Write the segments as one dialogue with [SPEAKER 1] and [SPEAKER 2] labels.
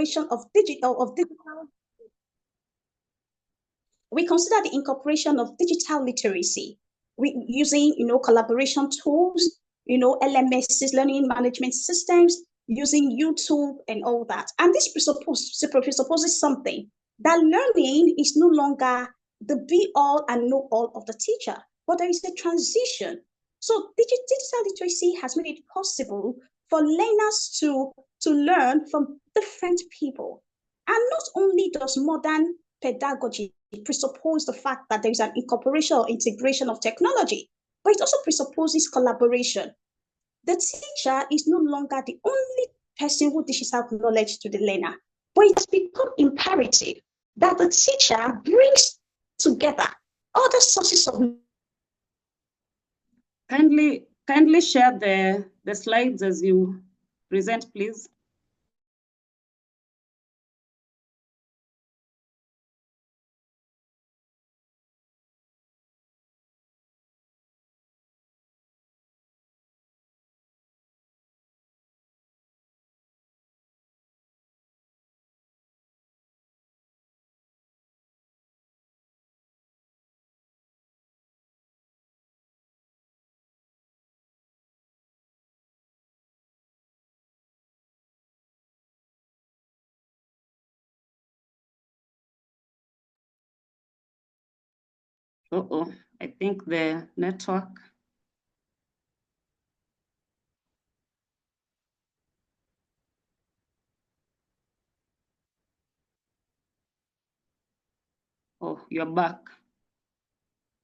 [SPEAKER 1] incorporation of digital. We consider the incorporation of digital literacy. We using collaboration tools, LMSs, learning management systems, using YouTube and all that. And this presupposes something, that learning is no longer the be all and know all of the teacher, but there is a transition. So digital literacy has made it possible for learners to learn from different people. And not only does modern pedagogy presuppose the fact that there is an incorporation or integration of technology, but it also presupposes collaboration. The teacher is no longer the only person who dishes out knowledge to the learner, but it's become imperative that the teacher brings together other sources of.
[SPEAKER 2] Kindly share the slides as you present, please. I think the network. Oh, you're back.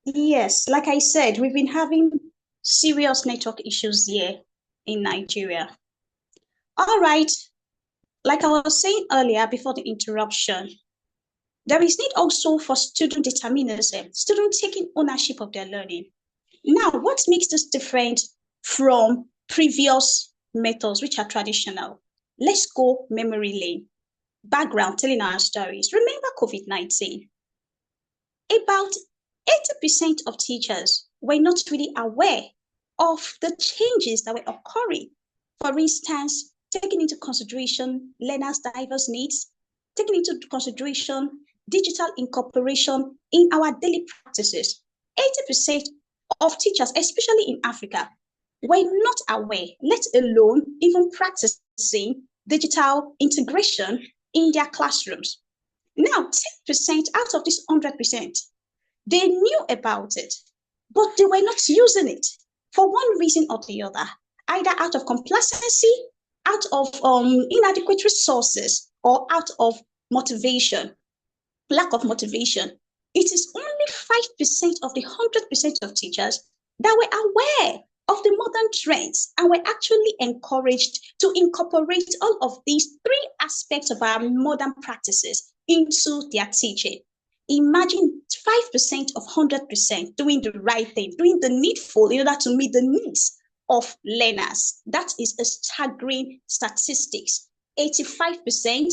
[SPEAKER 1] Yes, like I said, we've been having serious network issues here in Nigeria. All right, like I was saying earlier before the interruption, there is need also for student determinism, students taking ownership of their learning. Now, what makes this different from previous methods, which are traditional? Let's go memory lane. Background, telling our stories. Remember COVID-19? About 80% of teachers were not really aware of the changes that were occurring. For instance, taking into consideration learners' diverse needs, taking into consideration digital incorporation in our daily practices. 80% of teachers, especially in Africa, were not aware, let alone even practicing digital integration in their classrooms. Now, 10% out of this 100%, they knew about it, but they were not using it for one reason or the other, either out of complacency, out of inadequate resources, or out of motivation, lack of motivation. It is only 5% of the 100% of teachers that were aware of the modern trends and were actually encouraged to incorporate all of these three aspects of our modern practices into their teaching. Imagine 5% of 100% doing the right thing, doing the needful in order to meet the needs of learners. That is a staggering statistics. 80%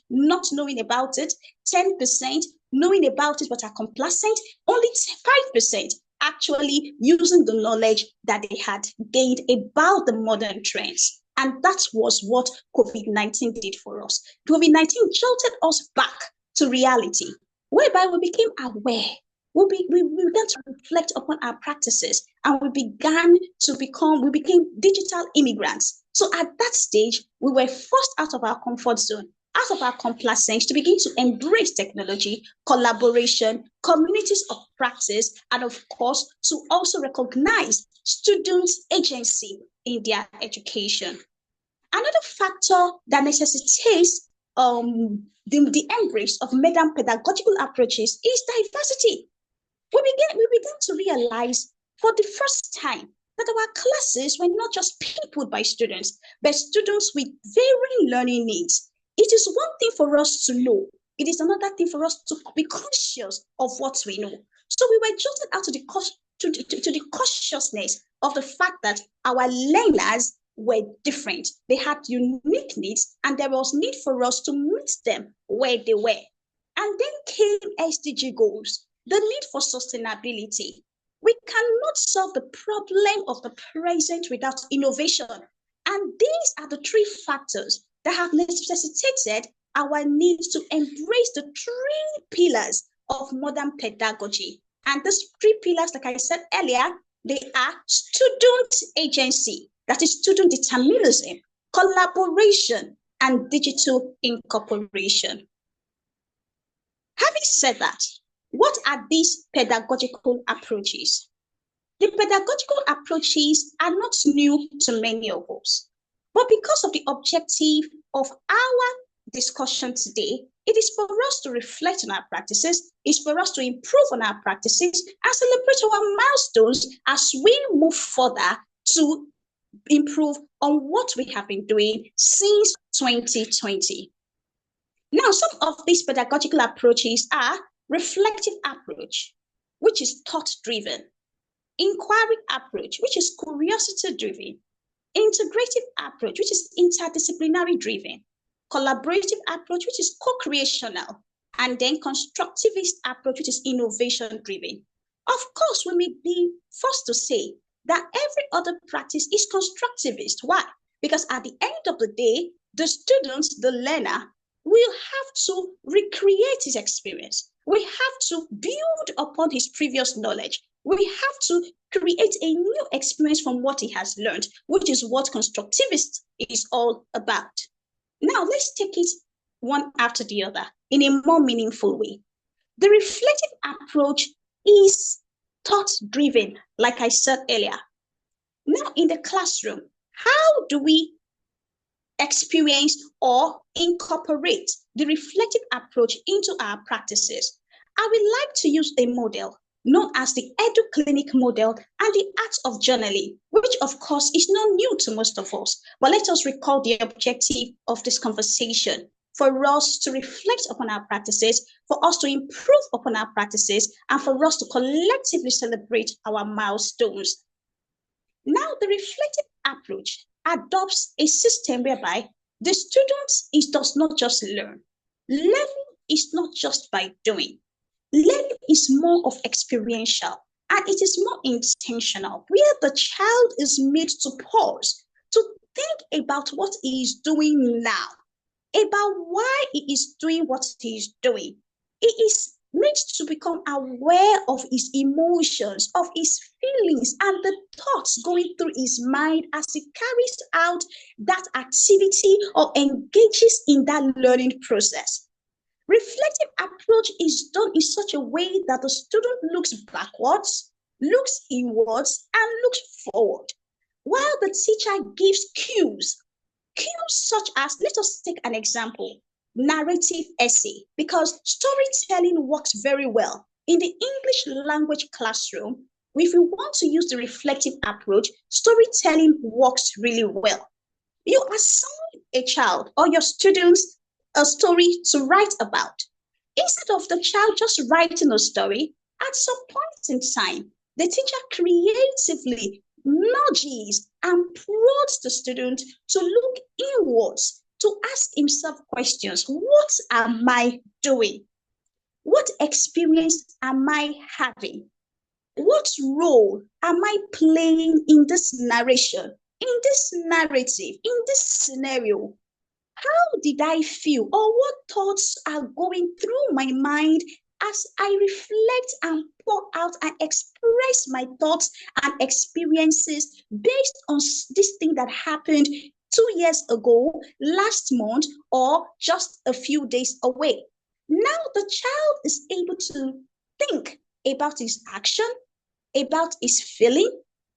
[SPEAKER 1] not knowing about it, 10% knowing about it but are complacent, only 5% actually using the knowledge that they had gained about the modern trends. And that was what COVID-19 did for us. COVID-19 jolted us back to reality, whereby we became aware. We began to reflect upon our practices, and we became digital immigrants. So at that stage, we were forced out of our comfort zone, out of our complacence, to begin to embrace technology, collaboration, communities of practice, and of course, to also recognize students' agency in their education. Another factor that necessitates the embrace of modern pedagogical approaches is diversity. We began to realize for the first time that our classes were not just peopled by students, but students with varying learning needs. It is one thing for us to know. It is another thing for us to be conscious of what we know. So we were jolted out to the consciousness of the fact that our learners were different. They had unique needs, and there was need for us to meet them where they were. And then came SDG goals, the need for sustainability. We cannot solve the problem of the present without innovation. And these are the three factors that have necessitated our need to embrace the three pillars of modern pedagogy. And these three pillars, like I said earlier, they are student agency, that is student determinism, collaboration, and digital incorporation. Having said that, what are these pedagogical approaches? The pedagogical approaches are not new to many of us, but because of the objective of our discussion today, it is for us to reflect on our practices, it's for us to improve on our practices and celebrate our milestones as we move further to improve on what we have been doing since 2020. Now, some of these pedagogical approaches are reflective approach, which is thought-driven, inquiry approach, which is curiosity-driven, integrative approach, which is interdisciplinary-driven, collaborative approach, which is co-creational, and then constructivist approach, which is innovation-driven. Of course, we may be forced to say that every other practice is constructivist. Why? Because at the end of the day, the student, the learner, will have to recreate his experience. We have to build upon his previous knowledge. We have to create a new experience from what he has learned, which is what constructivist is all about. Now, let's take it one after the other in a more meaningful way. The reflective approach is thought-driven, like I said earlier. Now, in the classroom, how do we experience or incorporate the reflective approach into our practices? I would like to use a model known as the EduClinic model and the art of journaling, which of course is not new to most of us. But let us recall the objective of this conversation: for us to reflect upon our practices, for us to improve upon our practices, and for us to collectively celebrate our milestones. Now, the reflective approach adopts a system whereby the student does not just learn. Learning is not just by doing. Learning is more of experiential, and it is more intentional, where the child is made to pause, to think about what he is doing now, about why he is doing what he is doing. He is made to become aware of his emotions, of his feelings, and the thoughts going through his mind as he carries out that activity or engages in that learning process. Reflective approach is done in such a way that the student looks backwards, looks inwards, and looks forward, while the teacher gives cues such as, let us take an example, narrative essay, because storytelling works very well in the English language classroom. If we want to use the reflective approach, storytelling works really well. You assign a child or your students a story to write about. Instead of the child just writing a story, at some point in time, the teacher creatively nudges and prods the student to look inwards, to ask himself questions. What am I doing? What experience am I having? What role am I playing in this narration, in this narrative, in this scenario? How did I feel, or what thoughts are going through my mind as I reflect and pour out and express my thoughts and experiences based on this thing that happened 2 years ago, last month, or just a few days away? Now the child is able to think about his action, about his feeling,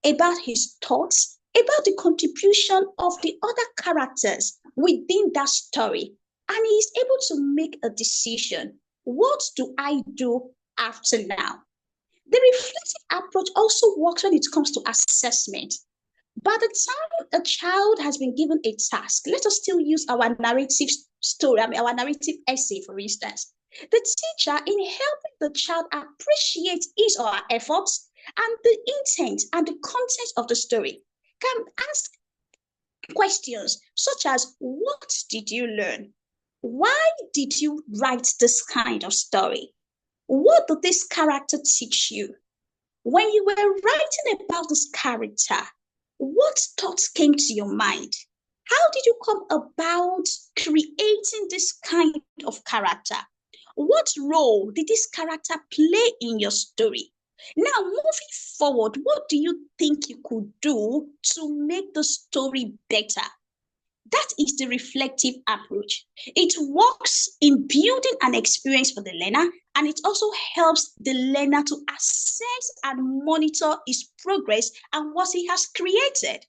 [SPEAKER 1] about his thoughts, about the contribution of the other characters within that story. And he is able to make a decision. What do I do after now? The reflective approach also works when it comes to assessment. By the time a child has been given a task, let us still use our narrative story, our narrative essay, for instance. The teacher, in helping the child appreciate his or her efforts and the intent and the content of the story, can ask questions such as, what did you learn? Why did you write this kind of story? What did this character teach you? When you were writing about this character, what thoughts came to your mind? How did you come about creating this kind of character? What role did this character play in your story? Now, moving forward, what do you think you could do to make the story better? That is the reflective approach. It works in building an experience for the learner, and it also helps the learner to assess and monitor his progress and what he has created.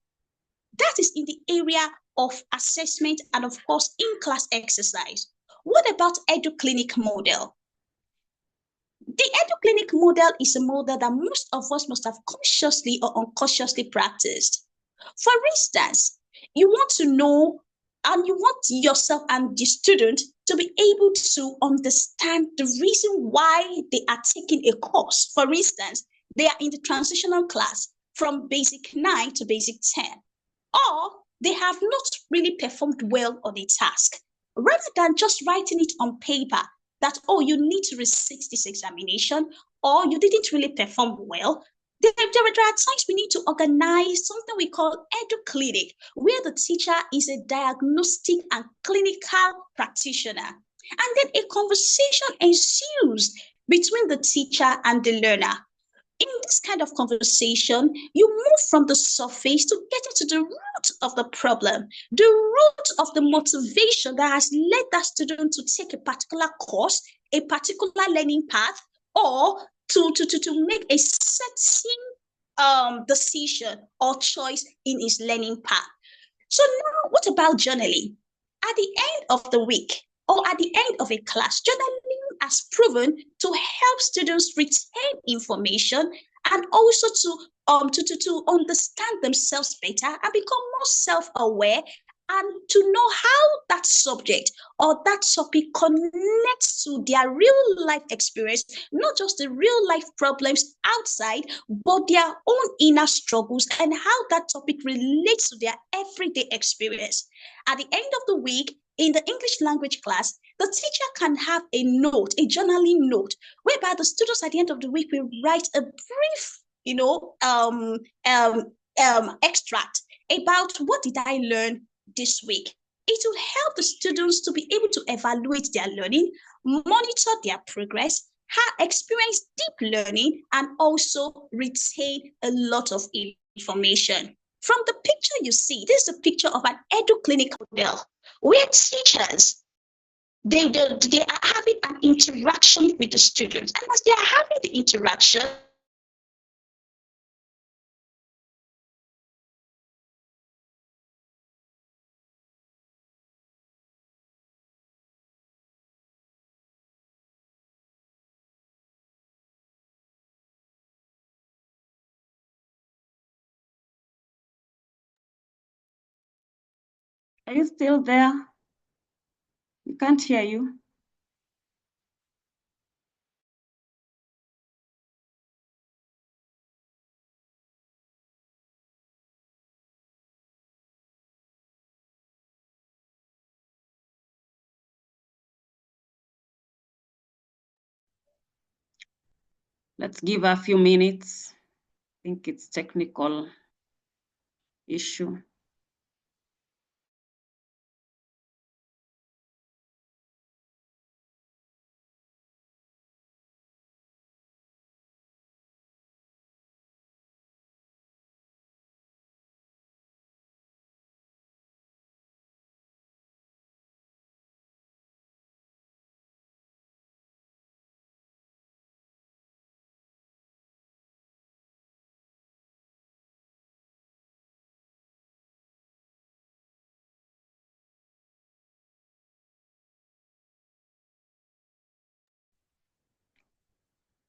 [SPEAKER 1] That is in the area of assessment and, of course, in-class exercise. What about EduClinic model? The EduClinic model is a model that most of us must have consciously or unconsciously practiced. For instance, you want to know and you want yourself and the student to be able to understand the reason why they are taking a course. For instance, they are in the transitional class from basic 9 to basic 10, or they have not really performed well on a task. Rather than just writing it on paper that, oh, you need to resist this examination, or you didn't really perform well, there are times we need to organize something we call EduClinic, where the teacher is a diagnostic and clinical practitioner. And then a conversation ensues between the teacher and the learner. In this kind of conversation, you move from the surface to get into the root of the problem, the root of the motivation that has led that student to take a particular course, a particular learning path, or to make a certain decision or choice in his learning path. So now, what about journaling? At the end of the week or at the end of a class, journaling has proven to help students retain information and also to understand themselves better and become more self-aware and to know how that subject or that topic connects to their real life experience, not just the real life problems outside, but their own inner struggles and how that topic relates to their everyday experience. At the end of the week, in the English language class, the teacher can have a note, a journaling note, whereby the students at the end of the week will write a brief, extract about what did I learn this week. It will help the students to be able to evaluate their learning, monitor their progress, experience deep learning, and also retain a lot of information. From the picture you see, this is a picture of an EduClinic model where teachers, they are having an interaction with the students. And as they are having the interaction,
[SPEAKER 2] Are you still there? We can't hear you. Let's give a few minutes. I think it's technical issue.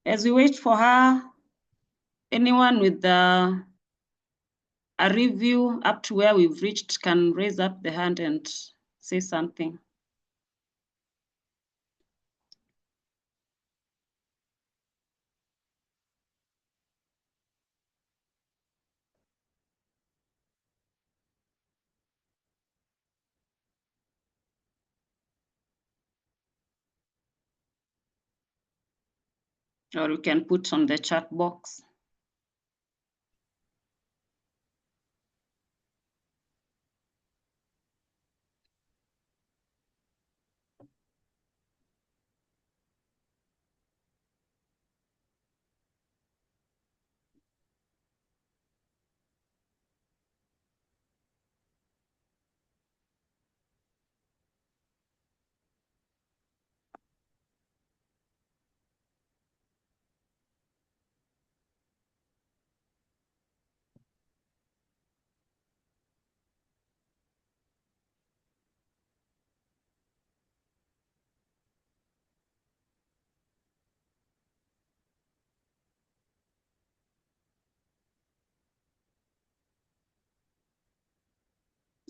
[SPEAKER 2] As we wait for her, anyone with a review up to where we've reached can raise up the hand and say something. Or you can put on the chat box.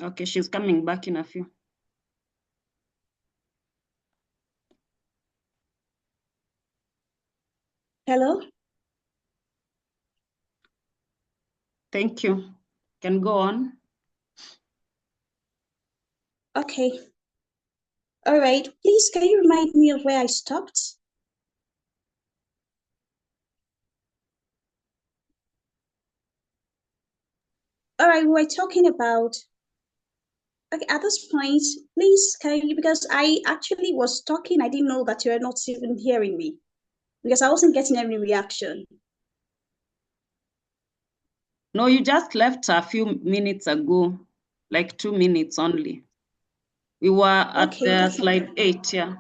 [SPEAKER 2] Okay, she's coming back in a few.
[SPEAKER 1] Hello?
[SPEAKER 2] Thank you. Can go on.
[SPEAKER 1] Okay. All right. Please, can you remind me of where I stopped? All right, we're talking about, okay, at this point, please, can you, because I actually was talking, I didn't know that you were not even hearing me because I wasn't getting any reaction.
[SPEAKER 2] No, you just left a few minutes ago, like 2 minutes only. We were at the slide 8, yeah.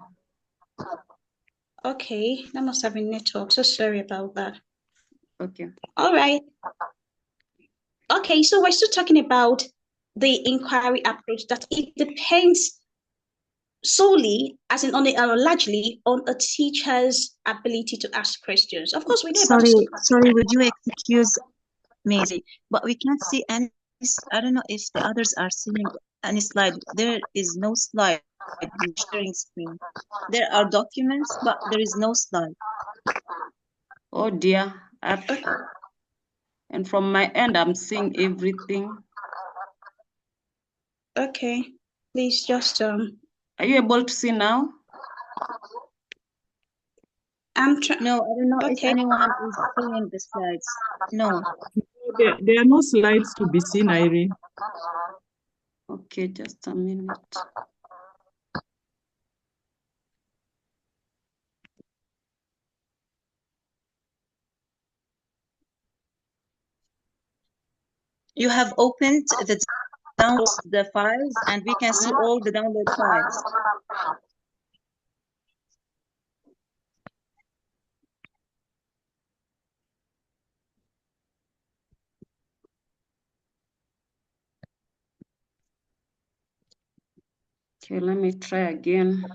[SPEAKER 1] Okay, that must have been network. So sorry about that.
[SPEAKER 2] Okay.
[SPEAKER 1] All right. Okay, so we're still talking about the inquiry approach, that it depends solely, as in on largely on a teacher's ability to ask questions. Of course, we know about
[SPEAKER 3] Sorry, would you excuse me? But we can't see any, I don't know if the others are seeing any slide. There is no slide. You're sharing screen. There are documents, but there is no slide.
[SPEAKER 2] Oh dear. And from my end, I'm seeing everything.
[SPEAKER 1] Okay, please just
[SPEAKER 2] Are you able to see now?
[SPEAKER 1] I'm trying.
[SPEAKER 3] No, I don't know if
[SPEAKER 1] Okay.
[SPEAKER 3] anyone is seeing the slides. No.
[SPEAKER 4] There are no slides to be seen, Irene.
[SPEAKER 2] Okay, just a minute.
[SPEAKER 3] You have opened the files, and we can see all the download files.
[SPEAKER 2] Okay, let me try again.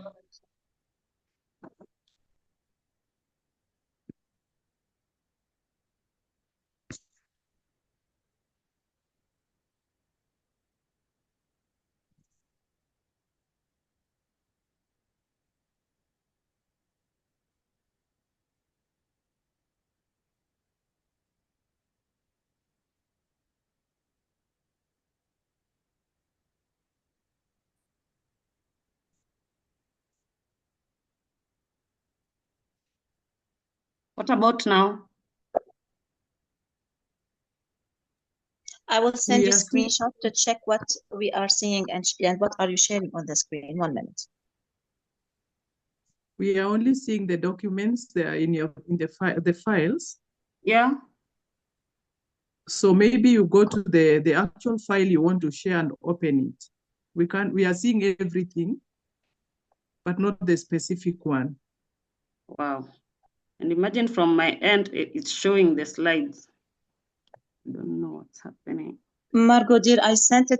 [SPEAKER 2] What about now?
[SPEAKER 3] I will send you a
[SPEAKER 4] seeing,
[SPEAKER 3] screenshot to check what we are seeing and what are you sharing on the screen. 1 minute.
[SPEAKER 4] we are only seeing the documents there in the files.
[SPEAKER 2] Yeah.
[SPEAKER 4] So maybe you go to the actual file you want to share and open it. We are seeing everything, but not the specific one.
[SPEAKER 2] Wow. And imagine from my end, it's showing the slides. I don't know what's happening.
[SPEAKER 3] Margot, dear, I sent it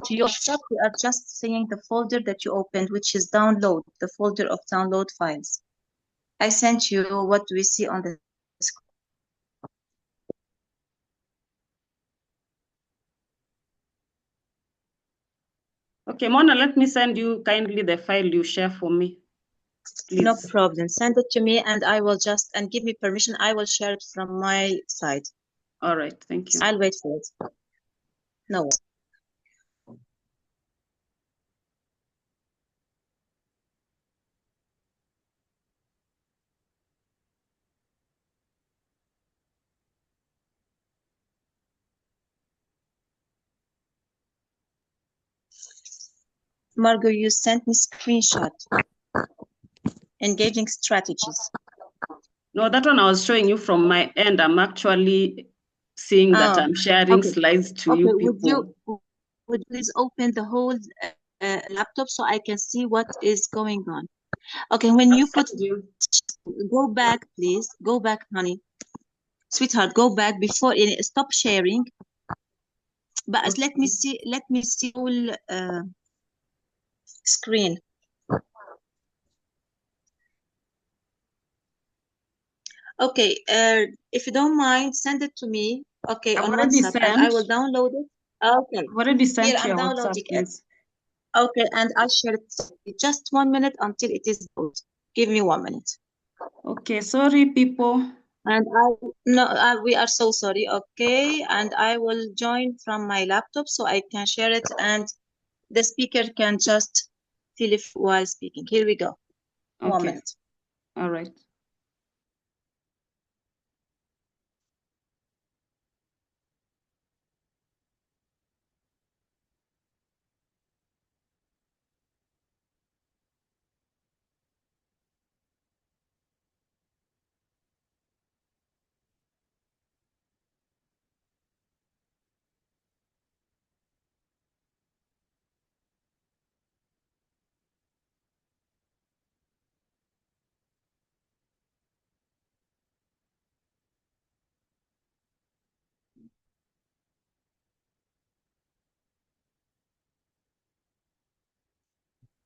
[SPEAKER 3] to your shop. We are just seeing the folder that you opened, which is download, the folder of download files. I sent you what we see on the screen.
[SPEAKER 2] Okay, Mona, let me send you kindly the file you share for me, please.
[SPEAKER 3] No problem. Send it to me and I will just, and give me permission, I will share it from my side.
[SPEAKER 2] All right, thank you.
[SPEAKER 3] I'll wait for it. No. Margot, you sent me screenshot. Engaging strategies.
[SPEAKER 2] No, that one I was showing you from my end. I'm actually seeing that I'm sharing slides to you people.
[SPEAKER 3] Would you please open the whole laptop so I can see what is going on? Okay, when you put, go back, please. Go back, honey. Sweetheart, go back before, stop sharing. But okay. let me see whole screen. Okay, if you don't mind, send it to me. Okay, on WhatsApp, and I will download it. Okay.
[SPEAKER 2] I've already sent
[SPEAKER 3] Here,
[SPEAKER 2] you
[SPEAKER 3] I'm
[SPEAKER 2] your WhatsApp,
[SPEAKER 3] downloading it.
[SPEAKER 2] please.
[SPEAKER 3] Okay, and I'll share it. Just 1 minute until it is loaded. Give me 1 minute.
[SPEAKER 2] Okay, sorry, people.
[SPEAKER 3] And we are so sorry. Okay, and I will join from my laptop so I can share it, and the speaker can just fill it while speaking. Here we go. 1
[SPEAKER 2] Okay.
[SPEAKER 3] minute.
[SPEAKER 2] All right.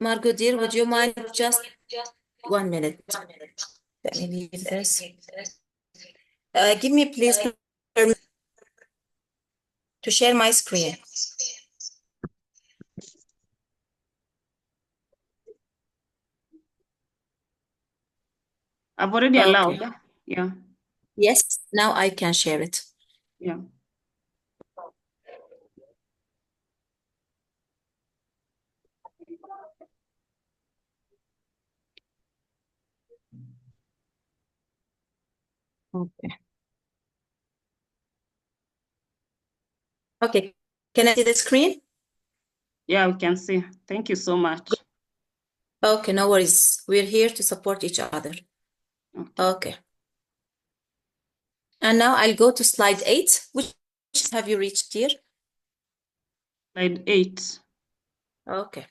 [SPEAKER 3] Margot, dear, would you mind just 1 minute? Let me leave this. Give me, please, permission to share my screen.
[SPEAKER 2] I've already
[SPEAKER 3] Okay.
[SPEAKER 2] allowed. Yeah.
[SPEAKER 3] Yes, now I can share it.
[SPEAKER 2] Yeah.
[SPEAKER 3] Okay. Okay. Can I see the screen?
[SPEAKER 2] Yeah, we can see. Thank you so much.
[SPEAKER 3] Okay, no worries. We're here to support each other. Okay. And now I'll go to slide 8. Which have you reached here?
[SPEAKER 2] Slide 8.
[SPEAKER 3] Okay.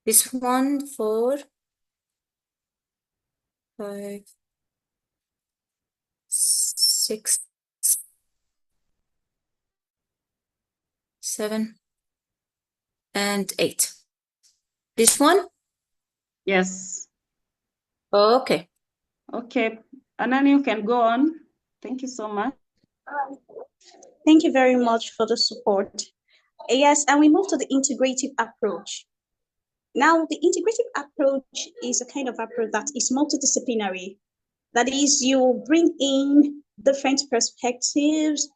[SPEAKER 3] This one, 4, 5, 6, 7, and 8. This one?
[SPEAKER 2] Yes.
[SPEAKER 3] Okay.
[SPEAKER 2] Okay. Anani, you can go on. Thank you so much.
[SPEAKER 1] Thank you very much for the support. Yes, and we move to the integrative approach. Now, the integrative approach is a kind of approach that is multidisciplinary. That is, you bring in different perspectives,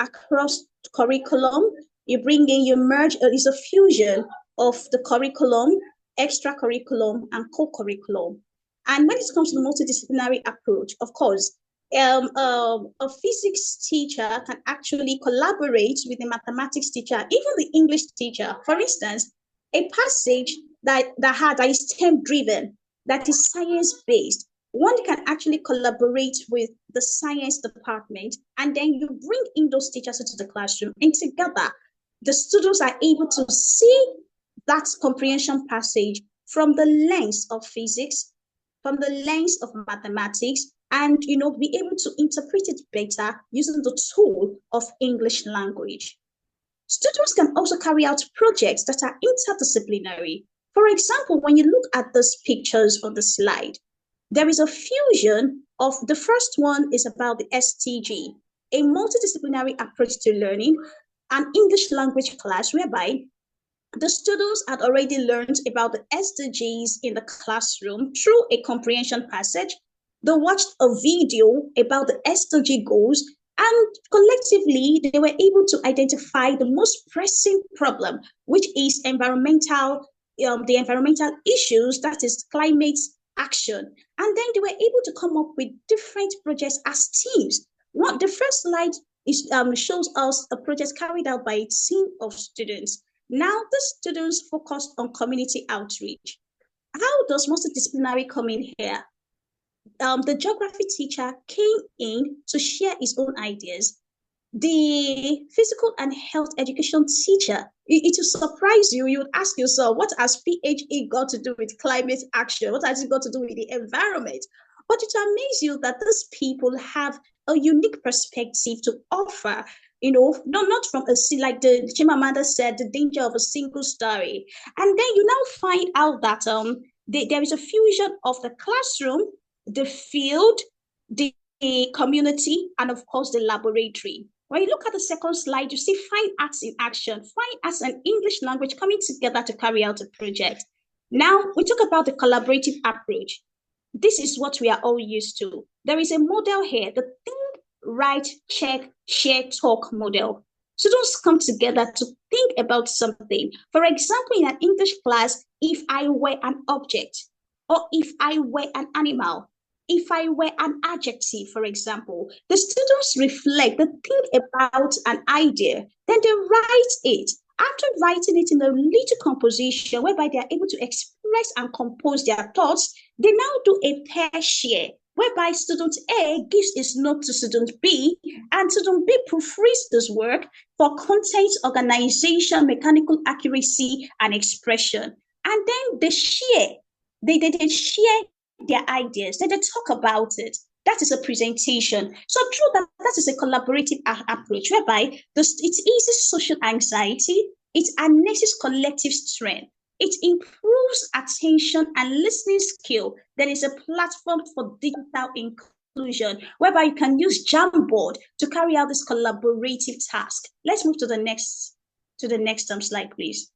[SPEAKER 1] across curriculum. You bring in, you merge, it's a fusion of the curriculum, extracurriculum, and co-curriculum. And when it comes to the multidisciplinary approach, of course, a physics teacher can actually collaborate with the mathematics teacher, even the English teacher. For instance, a passage that is STEM driven, that is science based, one can actually collaborate with the science department, and then you bring in those teachers into the classroom, and together the students are able to see that comprehension passage from the lens of physics, from the lens of mathematics, and be able to interpret it better using the tool of English language. Students can also carry out projects that are interdisciplinary. For example, when you look at these pictures on the slide, there is a fusion of, the first one is about the STG, a multidisciplinary approach to learning, an English language class whereby the students had already learned about the SDGs in the classroom through a comprehension passage. They watched a video about the SDG goals, and collectively they were able to identify the most pressing problem, which is the environmental issues, that is climate action. And then they were able to come up with different projects as teams. The first slide shows us a project carried out by a team of students. Now, the students focused on community outreach. How does multidisciplinary come in here? The geography teacher came in to share his own ideas. The physical and health education teacher, it will surprise you. You would ask yourself, what has PHE got to do with climate action? What has it got to do with the environment? But it will amaze you that these people have a unique perspective to offer. Not from like the Chimamanda said, the danger of a single story. And then you now find out that there is a fusion of the classroom, the field, the the community, and of course the laboratory. When you look at the second slide, you see fine arts in action, fine arts and English language coming together to carry out a project. Now, we talk about the collaborative approach. This is what we are all used to. There is a model here, the think, write, check, share, talk model. Students come together to think about something. For example, in an English class, if I were an object, or if I were an animal, if I were an adjective, for example, the students reflect, they think about an idea, then they write it. After writing it in a little composition whereby they are able to express and compose their thoughts, they now do a pair share, whereby student A gives his note to student B, and student B proofreads this work for content, organization, mechanical accuracy, and expression. And then they share, they share their ideas, then they talk about it. That is a presentation. So through that, that is a collaborative approach whereby it eases social anxiety, it enhances collective strength, it improves attention and listening skill. There is a platform for digital inclusion whereby you can use Jamboard to carry out this collaborative task. Let's move to the next slide, please.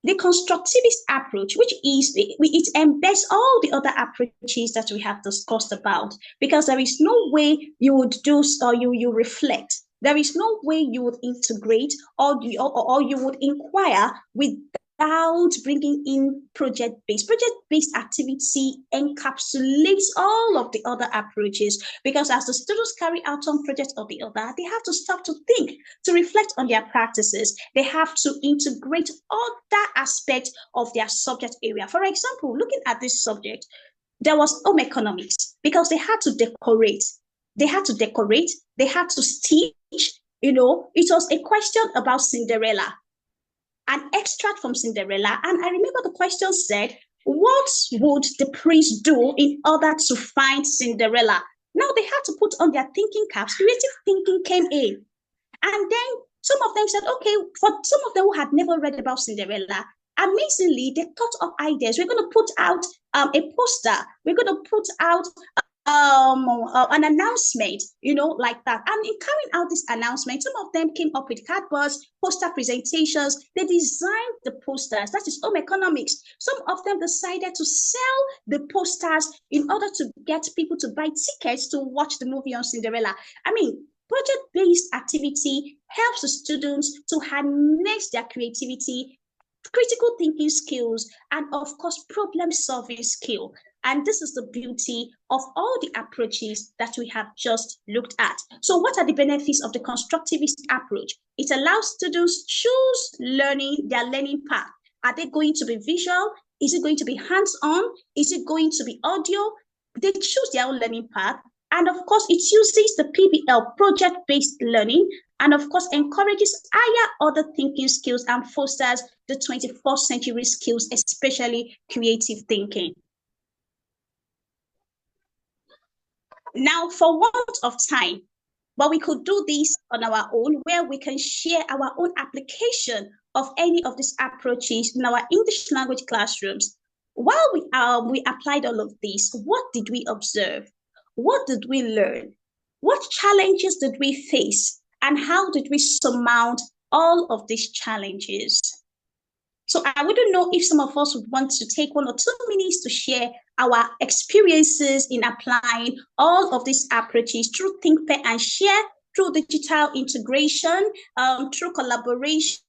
[SPEAKER 1] The constructivist approach, which is, it embeds all the other approaches that we have discussed about, because there is no way you would do, or you reflect. There is no way you would integrate or you would inquire without bringing in project-based. Project-based activity encapsulates all of the other approaches, because as the students carry out one project or the other, they have to stop to think, to reflect on their practices. They have to integrate other aspects of their subject area. For example, looking at this subject, there was home economics, because they had to decorate. They had to stitch, it was a question about Cinderella, an extract from Cinderella. And I remember the question said, what would the prince do in order to find Cinderella? Now they had to put on their thinking caps. Creative thinking came in. And then some of them said, okay, for some of them who had never read about Cinderella, amazingly, they thought of ideas. We're going to put out a poster. We're going to put out an announcement, like that. And in carrying out this announcement, some of them came up with cardboards, poster presentations. They designed the posters. That is home economics. Some of them decided to sell the posters in order to get people to buy tickets to watch the movie on Cinderella. I mean, project-based activity helps the students to harness their creativity, critical thinking skills, and of course, problem-solving skill. And this is the beauty of all the approaches that we have just looked at. So what are the benefits of the constructivist approach? It allows students choose their learning path. Are they going to be visual? Is it going to be hands-on? Is it going to be audio? They choose their own learning path. And of course, it uses the PBL, project-based learning, and of course, encourages higher order thinking skills and fosters the 21st century skills, especially creative thinking. Now, for want of time, but we could do this on our own, where we can share our own application of any of these approaches in our English language classrooms. While we applied all of this, what did we observe? What did we learn? What challenges did we face? And how did we surmount all of these challenges? So I wouldn't know if some of us would want to take 1 or 2 minutes to share our experiences in applying all of these approaches through Think, Pair, and Share, through digital integration, through collaboration,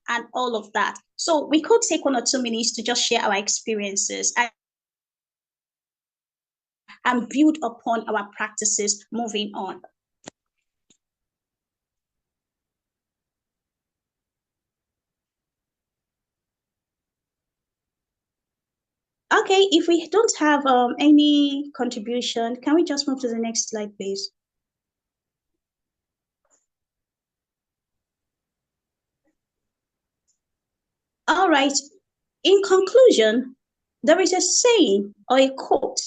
[SPEAKER 1] and all of that. So we could take 1 or 2 minutes to just share our experiences and build upon our practices moving on. Okay, if we don't have any contribution, can we just move to the next slide, please? All right. In conclusion, there is a saying or a quote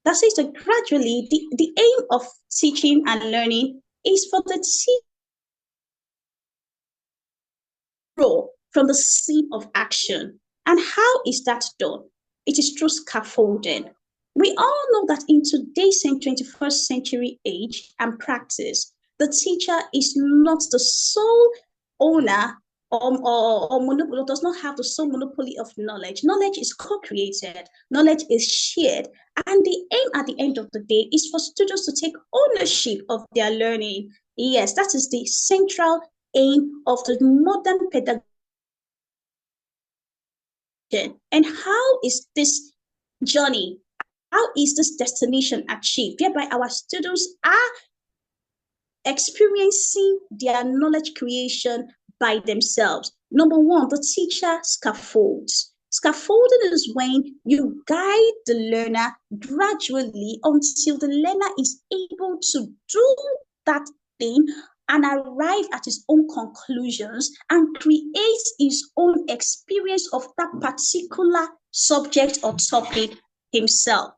[SPEAKER 1] that says that gradually the aim of teaching and learning is for the teacher to grow from the scene of action. And how is that done? It is through scaffolding. We all know that in today's 21st century age and practice, the teacher is not the sole owner or monopoly, does not have the sole monopoly of knowledge. Knowledge is co-created, knowledge is shared, and the aim at the end of the day is for students to take ownership of their learning. Yes, that is the central aim of the modern pedagogy. And how is this journey, how is this destination achieved? Whereby our students are experiencing their knowledge creation by themselves. Number one, the teacher scaffolds. Scaffolding is when you guide the learner gradually until the learner is able to do that thing and arrive at his own conclusions and create his own experience of that particular subject or topic himself.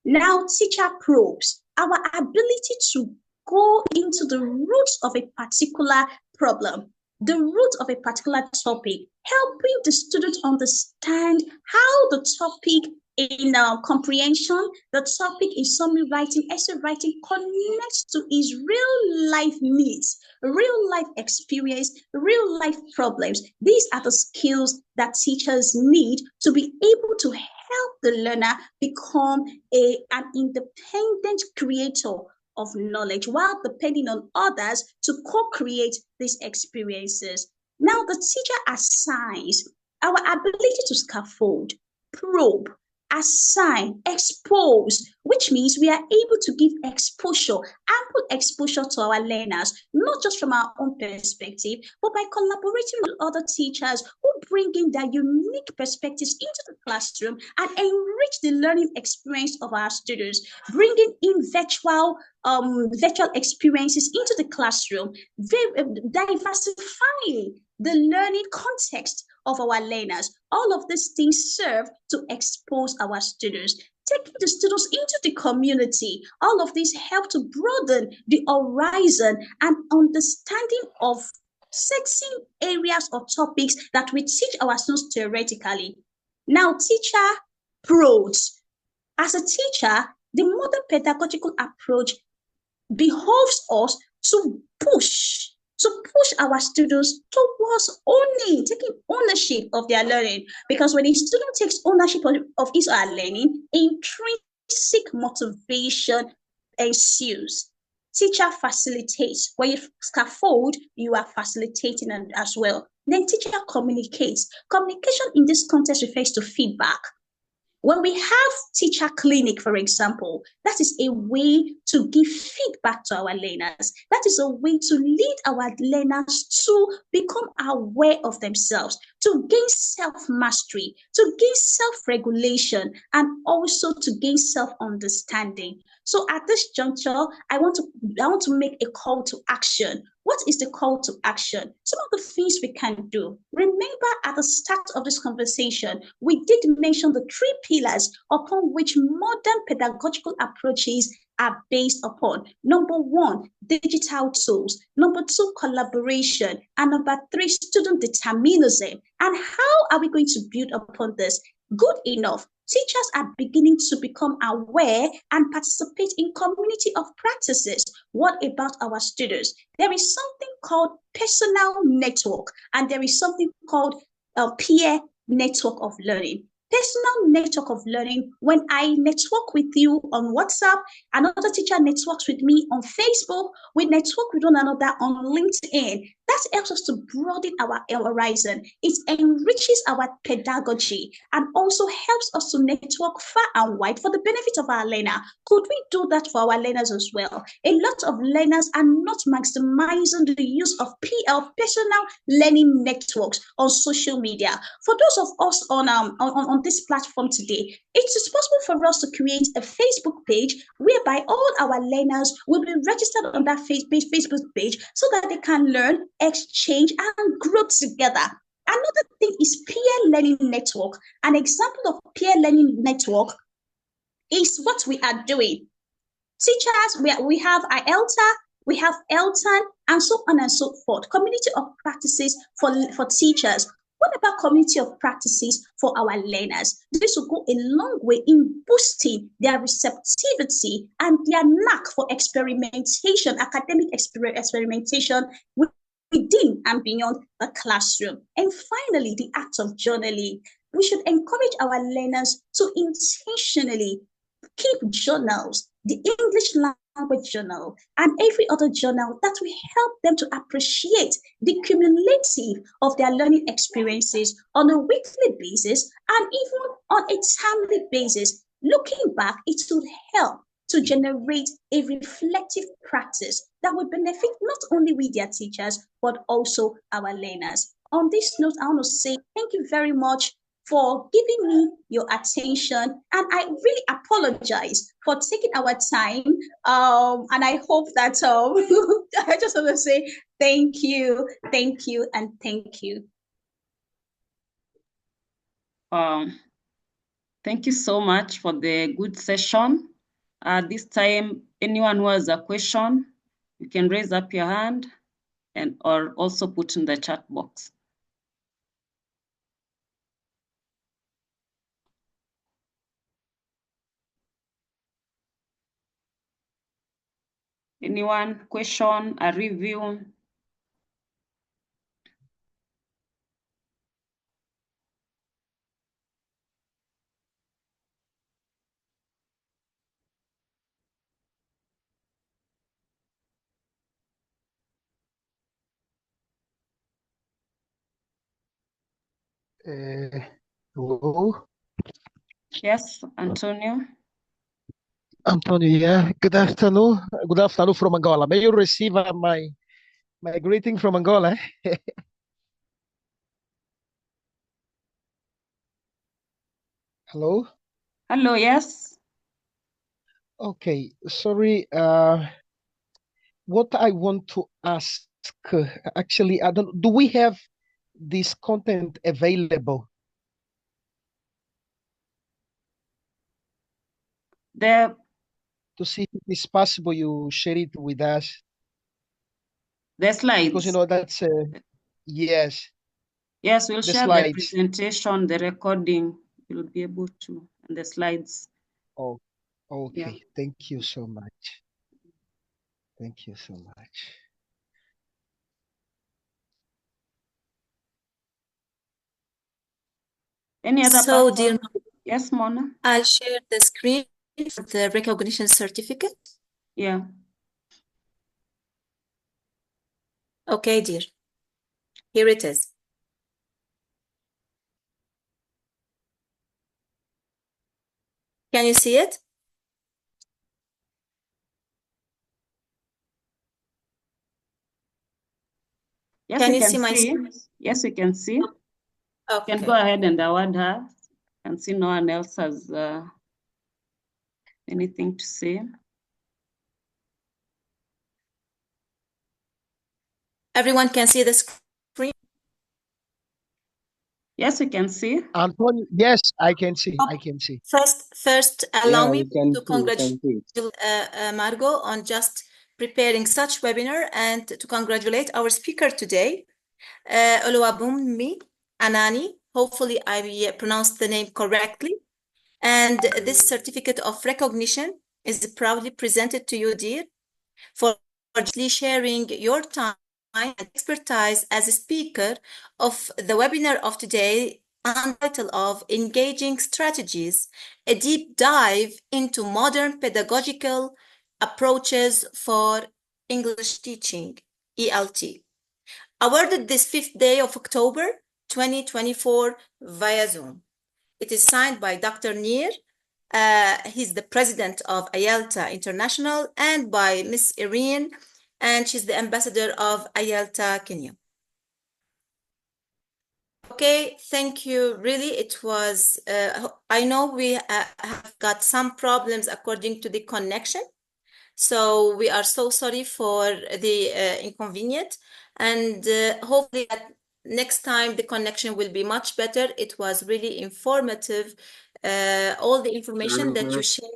[SPEAKER 1] Now, teacher probes our ability to go into the roots of a particular problem, the root of a particular topic, helping the student understand how the topic in comprehension, the topic in summary writing, essay writing connects to his real life needs, real life experience, real life problems. These are the skills that teachers need to be able to help the learner become an independent creator of knowledge while depending on others to co-create these experiences. Now, the teacher assigns our ability to scaffold, probe, assign, expose, which means we are able to give exposure, ample exposure to our learners, not just from our own perspective, but by collaborating with other teachers who bring in their unique perspectives into the classroom and enrich the learning experience of our students, bringing in virtual experiences into the classroom, diversifying the learning context of our learners. All of these things serve to expose our students, taking the students into the community. All of these help to broaden the horizon and understanding of certain areas or topics that we teach our students theoretically. Now, teacher probes. As a teacher, the modern pedagogical approach behoves us to push our students towards taking ownership of their learning. Because when a student takes ownership of his or her learning, intrinsic motivation ensues. Teacher facilitates. When you scaffold, you are facilitating as well. Then teacher communicates. Communication in this context refers to feedback. When we have teacher clinic, for example, that is a way to give feedback to our learners. That is a way to lead our learners to become aware of themselves, to gain self-mastery, to gain self-regulation, and also to gain self-understanding. So at this juncture, I want to make a call to action. What is the call to action? Some of the things we can do. Remember, at the start of this conversation, we did mention the 3 pillars upon which modern pedagogical approaches are based upon. Number 1, digital tools. Number 2, collaboration. And number 3, student determinism. And how are we going to build upon this? Good enough. Teachers are beginning to become aware and participate in community of practices. What about our students? There is something called personal network, and there is something called peer network of learning. Personal network of learning, when I network with you on WhatsApp, another teacher networks with me on Facebook, we network with one another on LinkedIn. That helps us to broaden our horizon. It enriches our pedagogy and also helps us to network far and wide for the benefit of our learner. Could we do that for our learners as well? A lot of learners are not maximizing the use of personal learning networks on social media. For those of us on this platform today, it is possible for us to create a Facebook page whereby all our learners will be registered on that Facebook page so that they can learn, exchange, and grow together. Another thing is peer learning network. An example of peer learning network is what we are doing. Teachers, we have IELTA, we have ELTA, and so on and so forth. Community of practices for teachers What about community of practices for our learners? This will go a long way in boosting their receptivity and their knack for experimentation, academic experimentation within and beyond the classroom. And finally, the act of journaling. We should encourage our learners to intentionally keep journals, the English language journal, and every other journal that will help them to appreciate the cumulative of their learning experiences on a weekly basis and even on a timely basis. Looking back, it will help to generate a reflective practice that would benefit not only we, their teachers, but also our learners. On this note, I want to say thank you very much for giving me your attention. And I really apologize for taking our time. And I hope that I just want to say thank you, and thank you.
[SPEAKER 2] Thank you so much for the good session. This time, anyone who has a question, you can raise up your hand or also put in the chat box. Anyone, question, a review?
[SPEAKER 5] Hello?
[SPEAKER 2] Yes, Antonio.
[SPEAKER 5] Antonio, yeah. Good afternoon. Good afternoon from Angola. May you receive my greeting from Angola? Hello?
[SPEAKER 2] Hello, yes.
[SPEAKER 5] Okay, sorry. What I want to ask, actually, do we have this content available?
[SPEAKER 2] To
[SPEAKER 5] see if it is possible, you share it with us.
[SPEAKER 2] The slides.
[SPEAKER 5] Because, you know, that's, yes.
[SPEAKER 2] Yes, we'll
[SPEAKER 5] the
[SPEAKER 2] share
[SPEAKER 5] slides.
[SPEAKER 2] the presentation, the recording. You'll be able to, and the slides.
[SPEAKER 5] Oh, okay.
[SPEAKER 2] Yeah.
[SPEAKER 5] Thank you so much. Thank you so much.
[SPEAKER 2] Any other
[SPEAKER 3] So, dear,
[SPEAKER 2] yes, Mona?
[SPEAKER 3] I'll share the screen for the recognition certificate.
[SPEAKER 2] Yeah.
[SPEAKER 3] Okay, dear. Here it is. Can you see it?
[SPEAKER 2] Yes,
[SPEAKER 3] can
[SPEAKER 2] we
[SPEAKER 3] you
[SPEAKER 2] can
[SPEAKER 3] see my screen?
[SPEAKER 2] Yes, we can see.
[SPEAKER 3] Okay.
[SPEAKER 2] You can go ahead and award her. And see no one else has anything to say.
[SPEAKER 3] Everyone can see the screen?
[SPEAKER 2] Yes, we can see.
[SPEAKER 5] Antonio, yes, I can see. I can see.
[SPEAKER 3] First, allow me to congratulate Margot on just preparing such webinar and to congratulate our speaker today, OLUWABUNMI ANANI. Hopefully, I pronounced the name correctly. And this certificate of recognition is proudly presented to you, dear, for sharing your time and expertise as a speaker of the webinar of today on the title of Engaging Strategies, a deep dive into modern pedagogical approaches for English teaching, ELT. Awarded this 5th day of October 2024 via Zoom. It is signed by Dr. Nir. He's the president of IELTA International, and by Miss Irene, and she's the ambassador of IELTA Kenya. Okay, thank you. Really, it was, I know we have got some problems according to the connection. So we are so sorry for the inconvenience, and hopefully that next time the connection will be much better. It was really informative. All the information that you shared,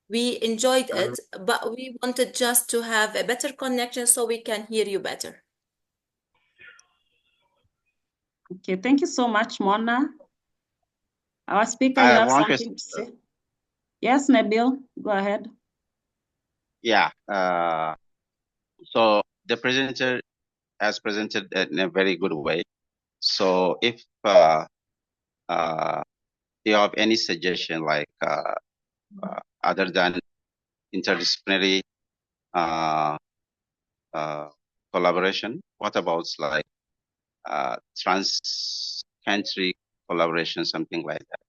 [SPEAKER 3] we enjoyed it, but we wanted just to have a better connection so we can hear you better.
[SPEAKER 2] Okay, thank you so much, Mona. Our speaker,
[SPEAKER 6] I
[SPEAKER 2] you
[SPEAKER 6] have
[SPEAKER 2] have
[SPEAKER 6] one
[SPEAKER 2] something
[SPEAKER 6] question.
[SPEAKER 2] to say? Yes, Nabil, go ahead.
[SPEAKER 6] Yeah. So the presenter has presented in a very good way. So if you have any suggestion, like other than interdisciplinary uh, collaboration, what about like trans-country collaboration, something like that?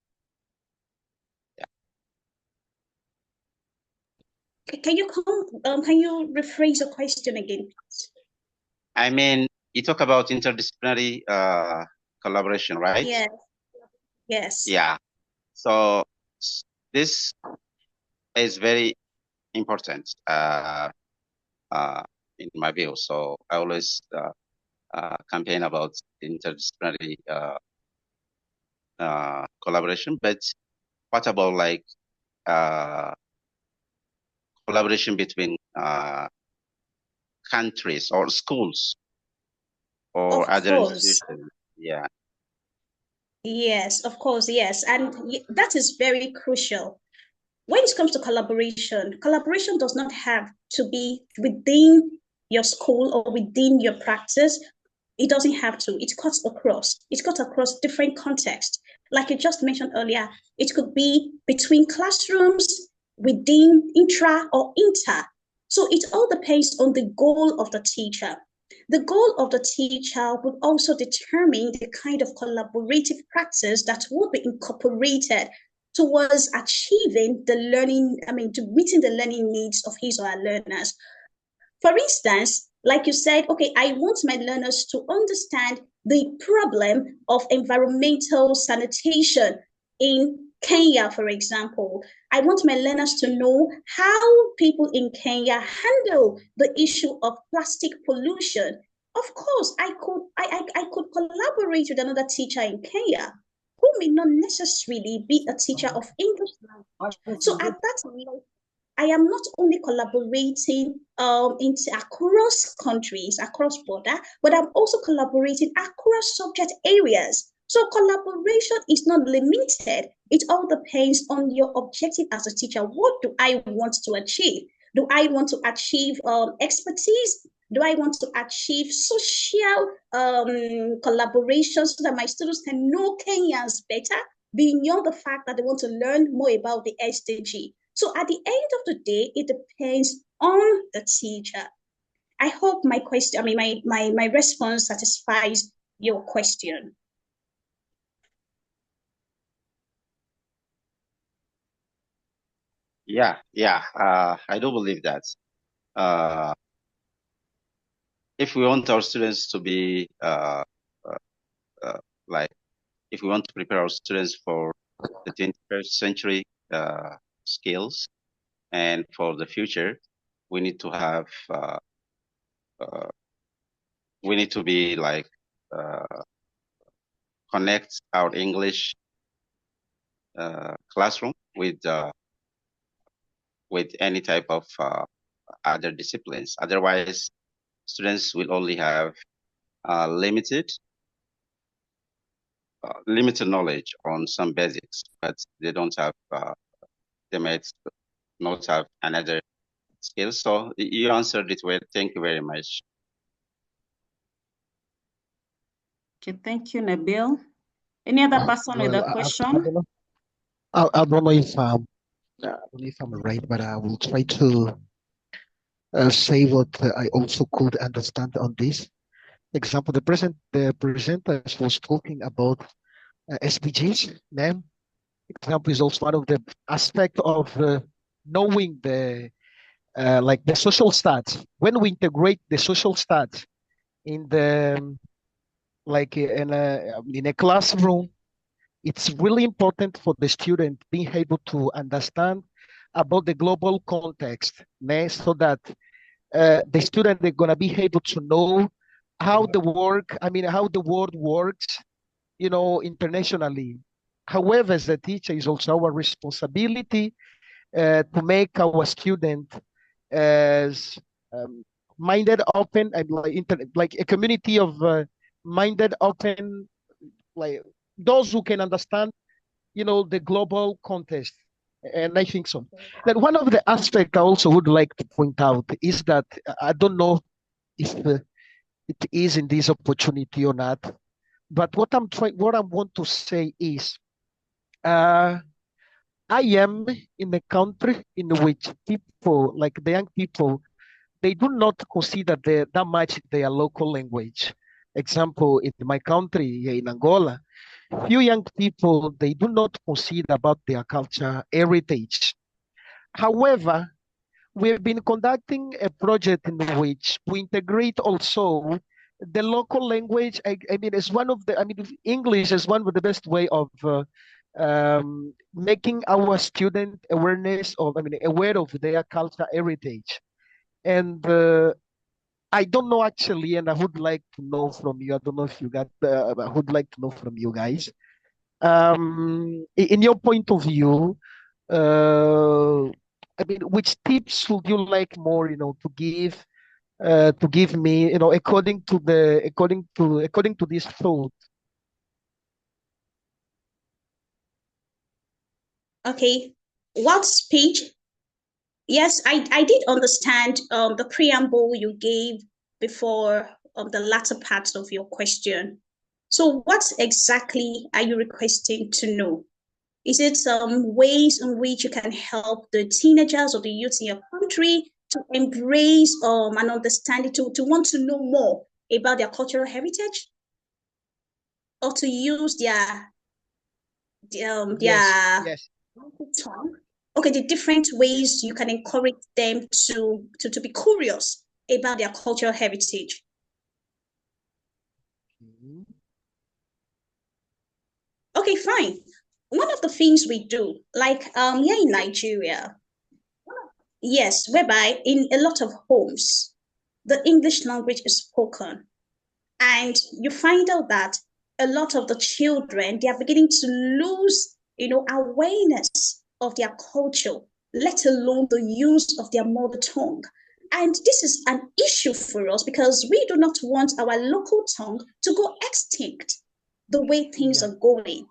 [SPEAKER 1] Can you rephrase your question again?
[SPEAKER 6] I mean, you talk about interdisciplinary collaboration, right?
[SPEAKER 1] Yes. Yes.
[SPEAKER 6] Yeah. So this is very important in my view. So I always campaign about interdisciplinary collaboration. But what about like collaboration between countries or schools or
[SPEAKER 1] Of
[SPEAKER 6] other
[SPEAKER 1] course.
[SPEAKER 6] institutions? Yeah.
[SPEAKER 1] Yes, of course, yes. And that is very crucial. When it comes to collaboration, collaboration does not have to be within your school or within your practice. It doesn't have to. It cuts across. It cuts across different contexts. Like you just mentioned earlier, it could be between classrooms, within intra or inter. So it all depends on the goal of the teacher. The goal of the teacher would also determine the kind of collaborative practice that would be incorporated towards achieving the learning, to meeting the learning needs of his or her learners. For instance, like you said, okay, I want my learners to understand the problem of environmental sanitation in Kenya, for example. I want my learners to know how people in Kenya handle the issue of plastic pollution. Of course, I could collaborate with another teacher in Kenya who may not necessarily be a teacher of English. So at that level, I am not only collaborating across countries, across border, but I'm also collaborating across subject areas. So collaboration is not limited. It all depends on your objective as a teacher. What do I want to achieve? Do I want to achieve expertise? Do I want to achieve social collaboration so that my students can know Kenyans better beyond the fact that they want to learn more about the SDG? So at the end of the day, it depends on the teacher. I hope my question, my response satisfies your question.
[SPEAKER 6] Yeah. I do believe that. If we want our students to be like, if we want to prepare our students for the 21st century skills and for the future, we need to have we need to be like connect our English classroom with any type of other disciplines. Otherwise, students will only have limited knowledge on some basics, but they don't have they might not have another skill. So you answered it well. Thank you very much.
[SPEAKER 2] Okay, thank you, Nabil. Any other person with a question?
[SPEAKER 5] I don't know if I'm right, but I will try to say what I also could understand on this. Example, the presenter was talking about SDGs. Then, example is also one of the aspect of knowing the like the social stats. When we integrate the social stats in the like in a classroom, it's really important for the student being able to understand about the global context, so that the student they're gonna be able to know how how the world works, internationally. However, as a teacher, is also our responsibility to make our student as minded, open, and like a community of minded, open like those who can understand, the global context. And I think so. Then one of the aspects I also would like to point out is that I don't know if it is in this opportunity or not, but what I want to say is, I am in a country in which people, like the young people, they do not consider that much their local language. Example, in my country, here in Angola, few young people, they do not consider about their culture heritage. However, we've been conducting a project in which we integrate also the local language. I mean, it's one of the, I mean, English is one of the best way of making our student awareness of, I mean, aware of their culture heritage. And I don't know actually, and I would like to know from you. I don't know if you got, I would like to know from you guys. In your point of view, uh, I mean, which tips would you like more, to give me, according to this thought?
[SPEAKER 1] Okay. What speech? Yes, I did understand the preamble you gave before the latter parts of your question. So what exactly are you requesting to know? Is it some ways in which you can help the teenagers or the youth in your country to embrace and understand it, to want to know more about their cultural heritage, or to use their
[SPEAKER 5] Yes, yes.
[SPEAKER 1] tongue? Okay, the different ways you can encourage them to be curious about their cultural heritage.
[SPEAKER 5] Mhm.
[SPEAKER 1] Okay, fine. One of the things we do, like here in Nigeria, yes, whereby in a lot of homes, the English language is spoken. And you find out that a lot of the children, they are beginning to lose, awareness of their culture, let alone the use of their mother tongue. And this is an issue for us because we do not want our local tongue to go extinct the way things
[SPEAKER 5] Yeah.
[SPEAKER 1] are going.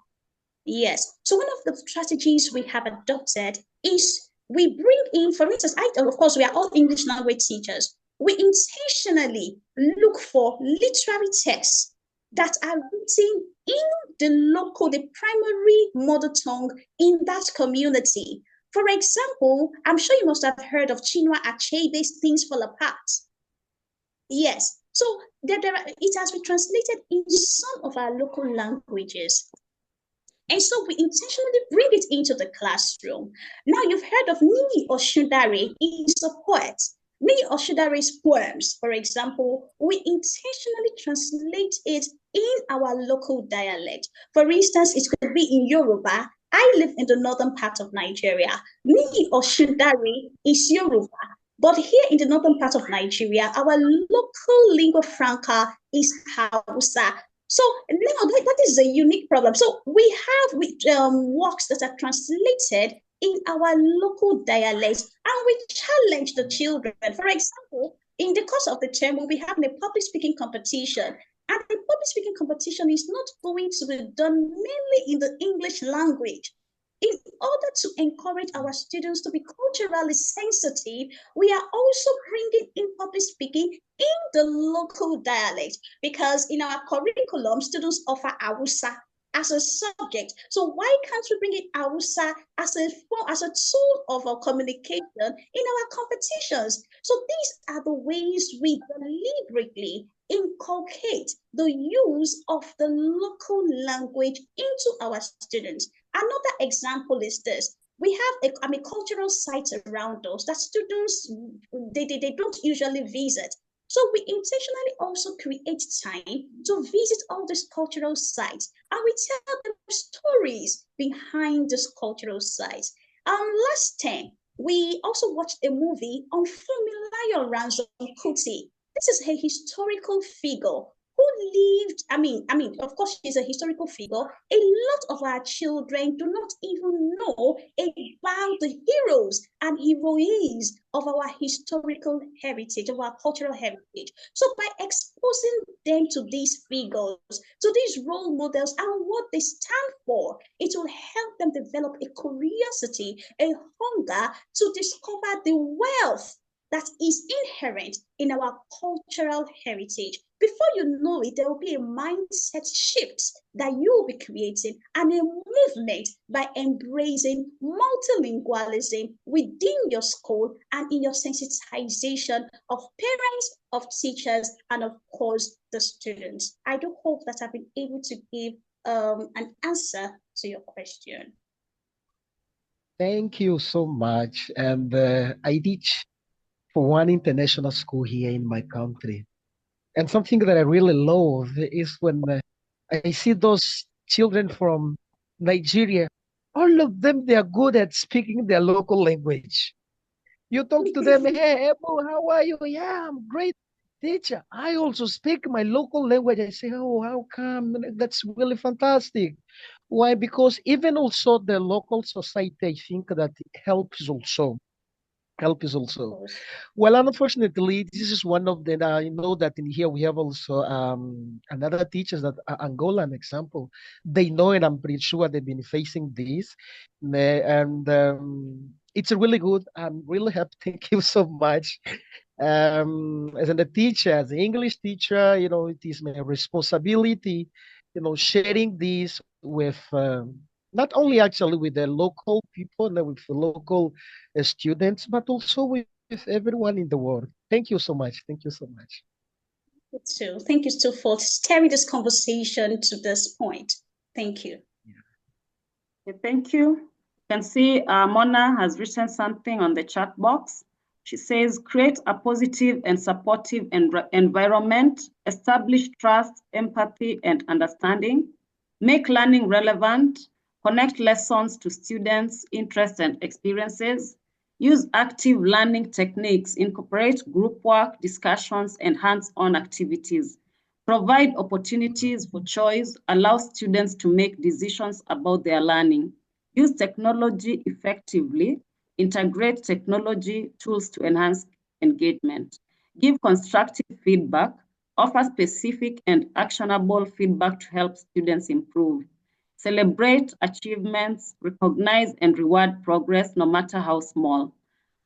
[SPEAKER 1] Yes. So one of the strategies we have adopted is we bring in, for instance, of course, we are all English language teachers. We intentionally look for literary texts that are written in the primary mother tongue in that community. For example, I'm sure you must have heard of Chinua Achebe's Things Fall Apart. Yes. So it has been translated in some of our local languages. And so we intentionally bring it into the classroom. Now you've heard of Nini Oshundare. He's a poet. Nini Oshindare's poems, for example, we intentionally translate it in our local dialect. For instance, it could be in Yoruba. I live in the northern part of Nigeria. Nini Oshundare is Yoruba. But here in the northern part of Nigeria, our local lingua franca is Hausa. So now that is a unique problem. So we have works that are translated in our local dialects, and we challenge the children. For example, in the course of the term, we'll be having a public speaking competition. And the public speaking competition is not going to be done mainly in the English language. In order to encourage our students to be culturally sensitive, we are also bringing in public speaking in the local dialect, because in our curriculum, students offer Hausa as a subject. So why can't we bring in Hausa as a tool of our communication in our competitions? So these are the ways we deliberately inculcate the use of the local language into our students. Another example is this. We have a cultural sites around us that students, they don't usually visit. So we intentionally also create time to visit all these cultural sites, and we tell them stories behind these cultural sites. Last time, we also watched a movie on Fumilayo Ransom Kuti. This is a historical figure who lived, of course, she's a historical figure. A lot of our children do not even know about the heroes and heroines of our historical heritage, of our cultural heritage. So by exposing them to these figures, to these role models and what they stand for, it will help them develop a curiosity, a hunger to discover the wealth that is inherent in our cultural heritage. Before you know it, there will be a mindset shift that you'll be creating and a movement by embracing multilingualism within your school and in your sensitization of parents, of teachers, and of course, the students. I do hope that I've been able to give an answer to your question.
[SPEAKER 5] Thank you so much. And I teach for one international school here in my country. And something that I really love is when I see those children from Nigeria, all of them, they are good at speaking their local language. You talk to them, hey, Ebo, how are you? Yeah, I'm great, teacher. I also speak my local language. I say, oh, how come? That's really fantastic. Why? Because even also the local society, I think that helps also. Well, unfortunately, this is one of the, I know that in here we have also another teachers that Angola, an example, they know and I'm pretty sure they've been facing this. And it's really good. I'm really happy. Thank you so much. As a teacher, as an English teacher, it is my responsibility, sharing this with not only actually with the local people and with the local students, but also with everyone in the world. Thank you so much. Thank you so much.
[SPEAKER 1] So thank you so for steering this conversation to this point. Thank you.
[SPEAKER 2] Yeah. Okay, thank you. You can see Mona has written something on the chat box. She says, create a positive and supportive environment, establish trust, empathy, and understanding, make learning relevant, connect lessons to students' interests and experiences, use active learning techniques, incorporate group work, discussions, and hands-on activities, provide opportunities for choice, allow students to make decisions about their learning, use technology effectively, integrate technology tools to enhance engagement, give constructive feedback, offer specific and actionable feedback to help students improve, celebrate achievements, recognize and reward progress no matter how small,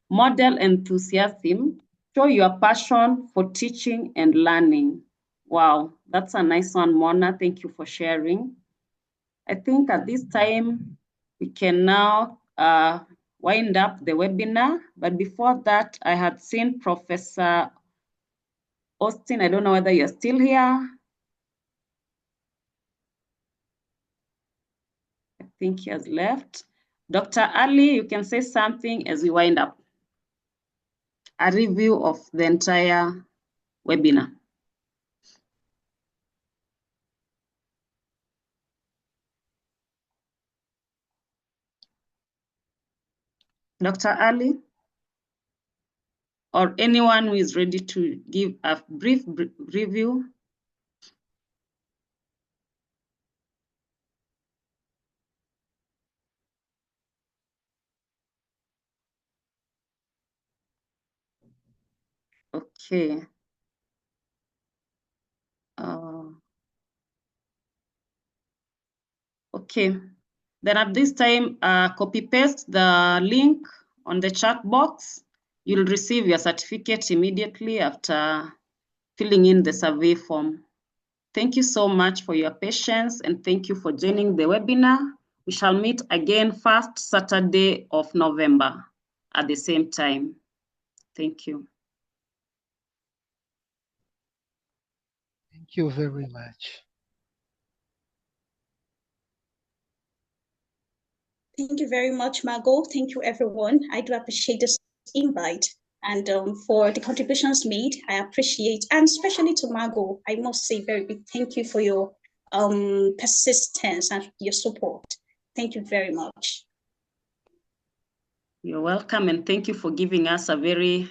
[SPEAKER 2] model enthusiasm, show your passion for teaching and learning. Wow, that's a nice one, Mona. Thank you for sharing. I think at this time, we can now wind up the webinar. But before that, I had seen Professor Austin. I don't know whether you're still here. I think he has left. Dr. Ali, you can say something as we wind up. A review of the entire webinar. Dr. Ali, or anyone who is ready to give a brief review. Okay. Okay. Then at this time, copy paste the link on the chat box. You'll receive your certificate immediately after filling in the survey form. Thank you so much for your patience and thank you for joining the webinar. We shall meet again first Saturday of November at the same time. Thank you.
[SPEAKER 5] Thank you very much.
[SPEAKER 1] Thank you very much, Margot. Thank you, everyone. I do appreciate this invite and for the contributions made. I appreciate, and especially to Margot, I must say very big thank you for your persistence and your support. Thank you very much.
[SPEAKER 2] You're welcome, and thank you for giving us a very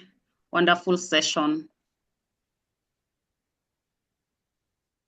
[SPEAKER 2] wonderful session.